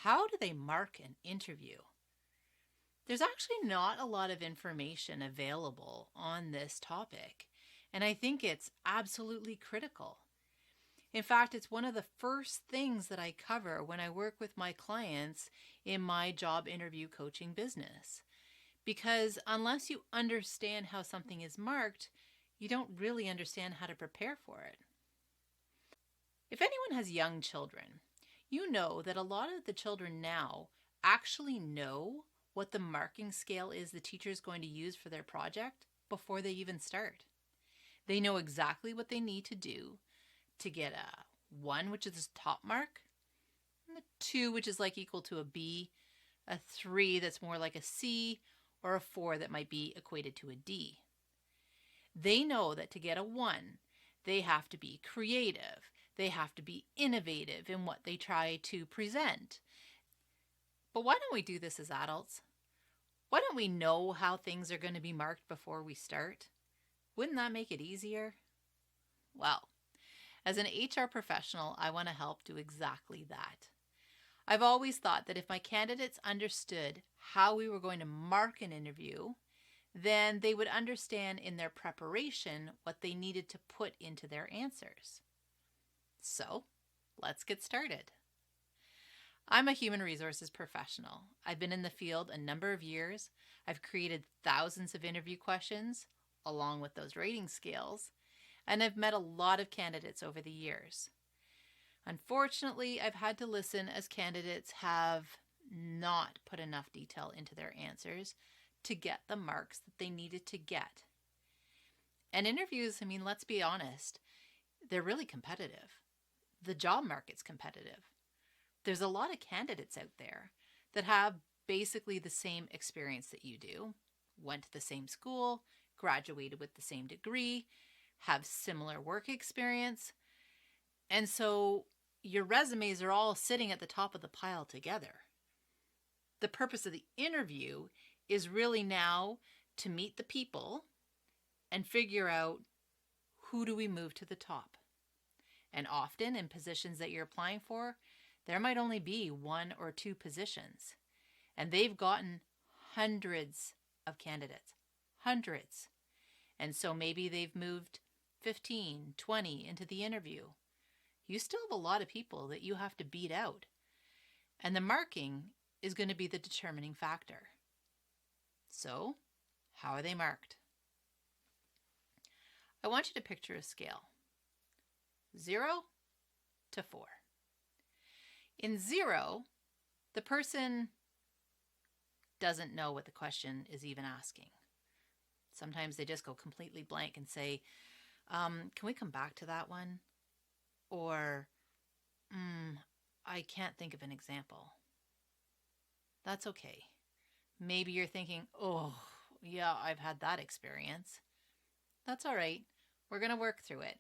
How do they mark an interview? There's actually not a lot of information available on this topic, and I think it's absolutely critical. In fact, it's one of the first things that I cover when I work with my clients in my job interview coaching business. Because unless you understand how something is marked, you don't really understand how to prepare for it. If anyone has young children, you know that a lot of the children now actually know what the marking scale is the teacher is going to use for their project before they even start. They know exactly what they need to do to get a 1, which is the top mark, a 2, which is like equal to a B, a 3 that's more like a C, or a 4 that might be equated to a D. They know that to get a 1, they have to be creative. They have to be innovative in what they try to present. But why don't we do this as adults? Why don't we know how things are going to be marked before we start? Wouldn't that make it easier? Well, as an HR professional, I want to help do exactly that. I've always thought that if my candidates understood how we were going to mark an interview, then they would understand in their preparation what they needed to put into their answers. So, let's get started. I'm a human resources professional. I've been in the field a number of years. I've created thousands of interview questions along with those rating scales, and I've met a lot of candidates over the years. Unfortunately, I've had to listen as candidates have not put enough detail into their answers to get the marks that they needed to get. And interviews, let's be honest, they're really competitive. The job market's competitive. There's a lot of candidates out there that have basically the same experience that you do, went to the same school, graduated with the same degree, have similar work experience. And so your resumes are all sitting at the top of the pile together. The purpose of the interview is really now to meet the people and figure out who do we move to the top. And often in positions that you're applying for, there might only be 1 or 2 positions. And they've gotten hundreds of candidates. Hundreds. And so maybe they've moved 15, 20 into the interview. You still have a lot of people that you have to beat out. And the marking is going to be the determining factor. So, how are they marked? I want you to picture a scale. 0 to 4. In 0, the person doesn't know what the question is even asking. Sometimes they just go completely blank and say, can we come back to that one? Or, I can't think of an example. That's okay. Maybe you're thinking, oh, yeah, I've had that experience. That's all right. We're going to work through it.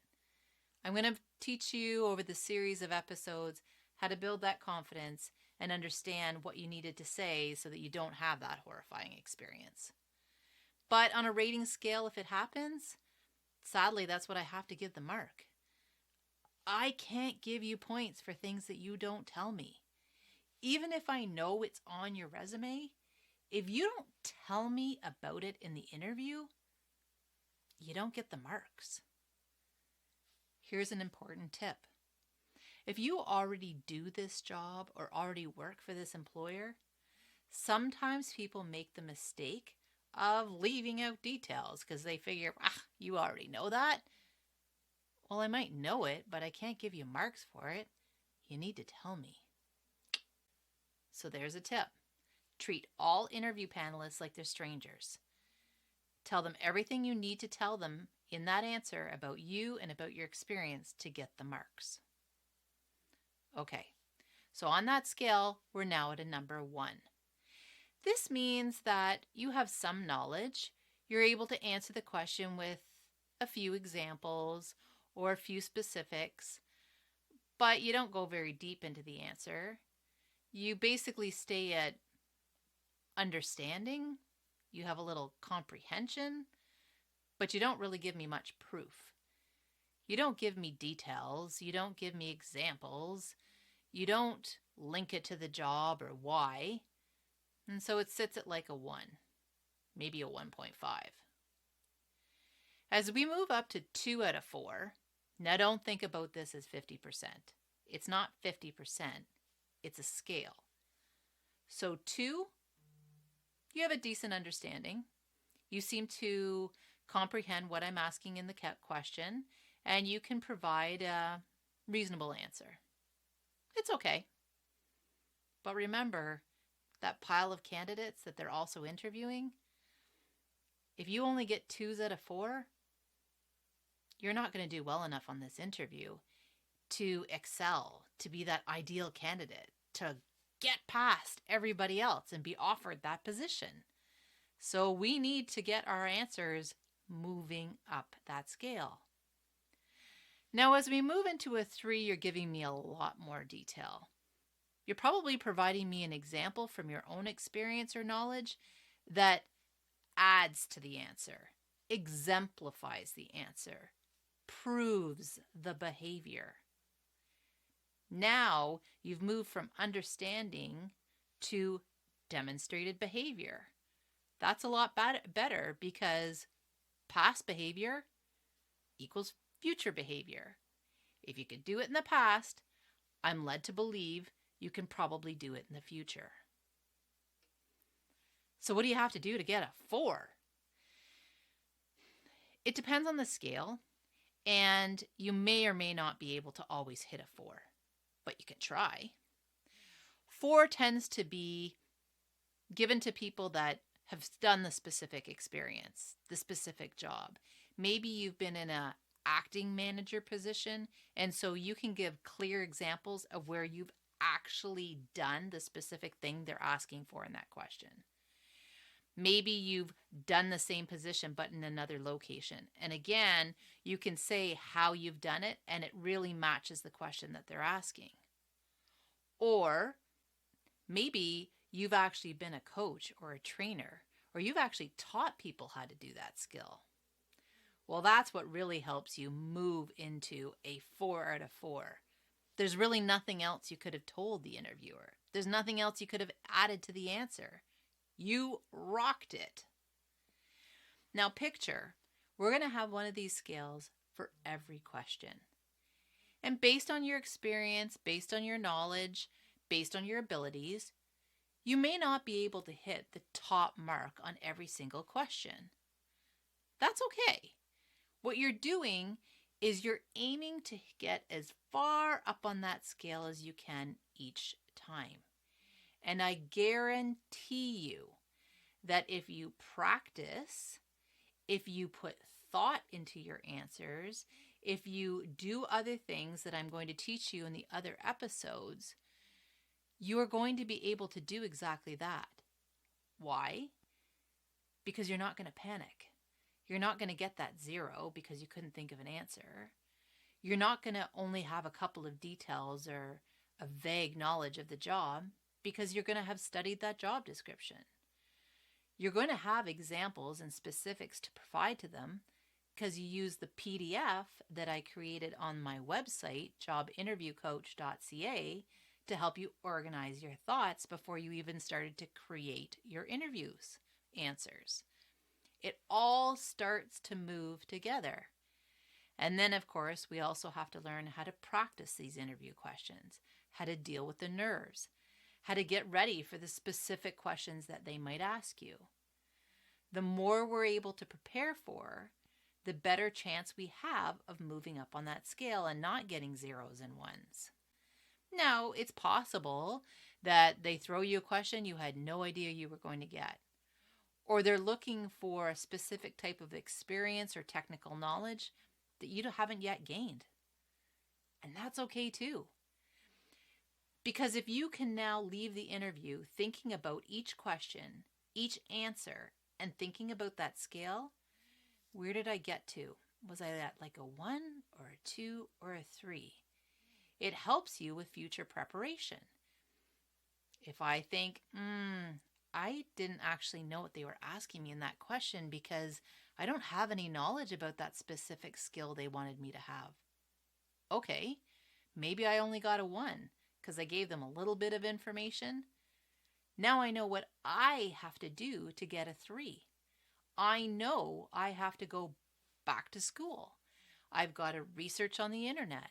I'm going to teach you over the series of episodes how to build that confidence and understand what you needed to say so that you don't have that horrifying experience. But on a rating scale, if it happens, sadly, that's what I have to give the mark. I can't give you points for things that you don't tell me. Even if I know it's on your resume, if you don't tell me about it in the interview, you don't get the marks. Here's an important tip. If you already do this job or already work for this employer, sometimes people make the mistake of leaving out details because they figure, you already know that. Well, I might know it, but I can't give you marks for it. You need to tell me. So there's a tip. Treat all interview panelists like they're strangers. Tell them everything you need to tell them in that answer about you and about your experience to get the marks. Okay, so on that scale, we're now at a number 1. This means that you have some knowledge. You're able to answer the question with a few examples or a few specifics, but you don't go very deep into the answer. You basically stay at understanding. You have a little comprehension, but you don't really give me much proof. You don't give me details. You don't give me examples. You don't link it to the job or why. And so it sits at like a 1, maybe a 1.5. As we move up to 2 out of 4, now don't think about this as 50%. It's not 50%, it's a scale. So 2, you have a decent understanding. You seem to comprehend what I'm asking in the question, and you can provide a reasonable answer. It's okay. But remember, that pile of candidates that they're also interviewing, if you only get 2s out of 4, you're not going to do well enough on this interview to excel, to be that ideal candidate, to get past everybody else and be offered that position. So we need to get our answers moving up that scale. Now, as we move into a 3, you're giving me a lot more detail. You're probably providing me an example from your own experience or knowledge that adds to the answer, exemplifies the answer, proves the behavior. Now you've moved from understanding to demonstrated behavior. That's a lot better because past behavior equals future behavior. If you could do it in the past, I'm led to believe you can probably do it in the future. So what do you have to do to get a 4? It depends on the scale, and you may or may not be able to always hit a 4, but you can try. 4 tends to be given to people that have done the specific experience, the specific job. Maybe you've been in an acting manager position, and so you can give clear examples of where you've actually done the specific thing they're asking for in that question. Maybe you've done the same position but in another location. And again, you can say how you've done it and it really matches the question that they're asking. Or maybe you've actually been a coach or a trainer, or you've actually taught people how to do that skill. Well, that's what really helps you move into a 4 out of 4. There's really nothing else you could have told the interviewer. There's nothing else you could have added to the answer. You rocked it. Now picture, we're going to have one of these scales for every question. And based on your experience, based on your knowledge, based on your abilities, you may not be able to hit the top mark on every single question. That's okay. What you're doing is you're aiming to get as far up on that scale as you can each time. And I guarantee you that if you practice, if you put thought into your answers, if you do other things that I'm going to teach you in the other episodes, you are going to be able to do exactly that. Why? Because you're not going to panic. You're not going to get that 0 because you couldn't think of an answer. You're not going to only have a couple of details or a vague knowledge of the job because you're going to have studied that job description. You're going to have examples and specifics to provide to them because you use the PDF that I created on my website, jobinterviewcoach.ca, to help you organize your thoughts before you even started to create your interviews answers. It all starts to move together. And then, of course, we also have to learn how to practice these interview questions, how to deal with the nerves, how to get ready for the specific questions that they might ask you. The more we're able to prepare for, the better chance we have of moving up on that scale and not getting 0s and 1s. Now, it's possible that they throw you a question you had no idea you were going to get, or they're looking for a specific type of experience or technical knowledge that you haven't yet gained. And that's okay too. Because if you can now leave the interview thinking about each question, each answer, and thinking about that scale, where did I get to? Was I at like a 1 or a 2 or a 3? It helps you with future preparation. If I think, I didn't actually know what they were asking me in that question because I don't have any knowledge about that specific skill they wanted me to have. Okay, maybe I only got a 1 because I gave them a little bit of information. Now I know what I have to do to get a 3. I know I have to go back to school. I've got to research on the internet.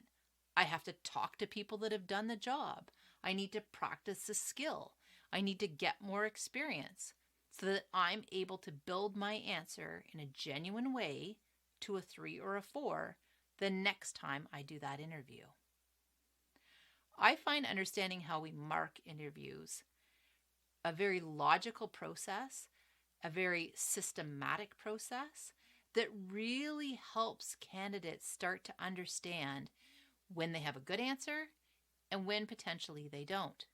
I have to talk to people that have done the job. I need to practice the skill. I need to get more experience so that I'm able to build my answer in a genuine way to a 3 or a 4 the next time I do that interview. I find understanding how we mark interviews a very logical process, a very systematic process that really helps candidates start to understand when they have a good answer and when potentially they don't.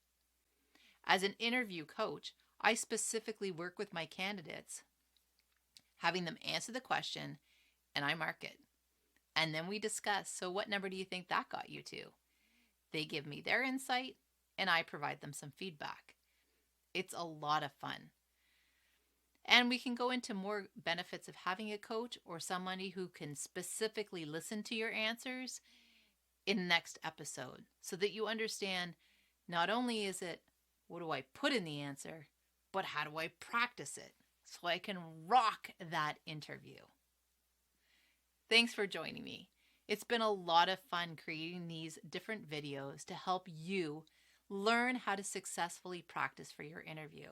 As an interview coach, I specifically work with my candidates, having them answer the question, and I mark it. And then we discuss, so what number do you think that got you to? They give me their insight, and I provide them some feedback. It's a lot of fun. And we can go into more benefits of having a coach or somebody who can specifically listen to your answers in the next episode so that you understand not only is it what do I put in the answer, but how do I practice it so I can rock that interview. Thanks for joining me. It's been a lot of fun creating these different videos to help you learn how to successfully practice for your interview.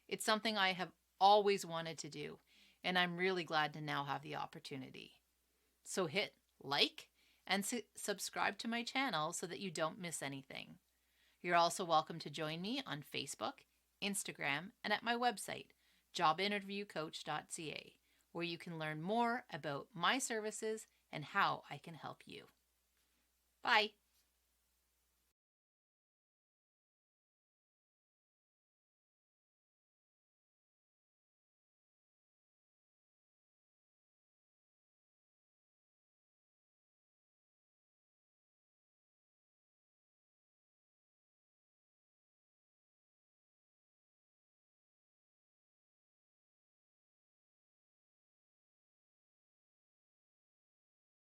It's something I have always wanted to do, and I'm really glad to now have the opportunity. So hit like and subscribe to my channel so that you don't miss anything. You're also welcome to join me on Facebook, Instagram, and at my website, jobinterviewcoach.ca, where you can learn more about my services and how I can help you. Bye.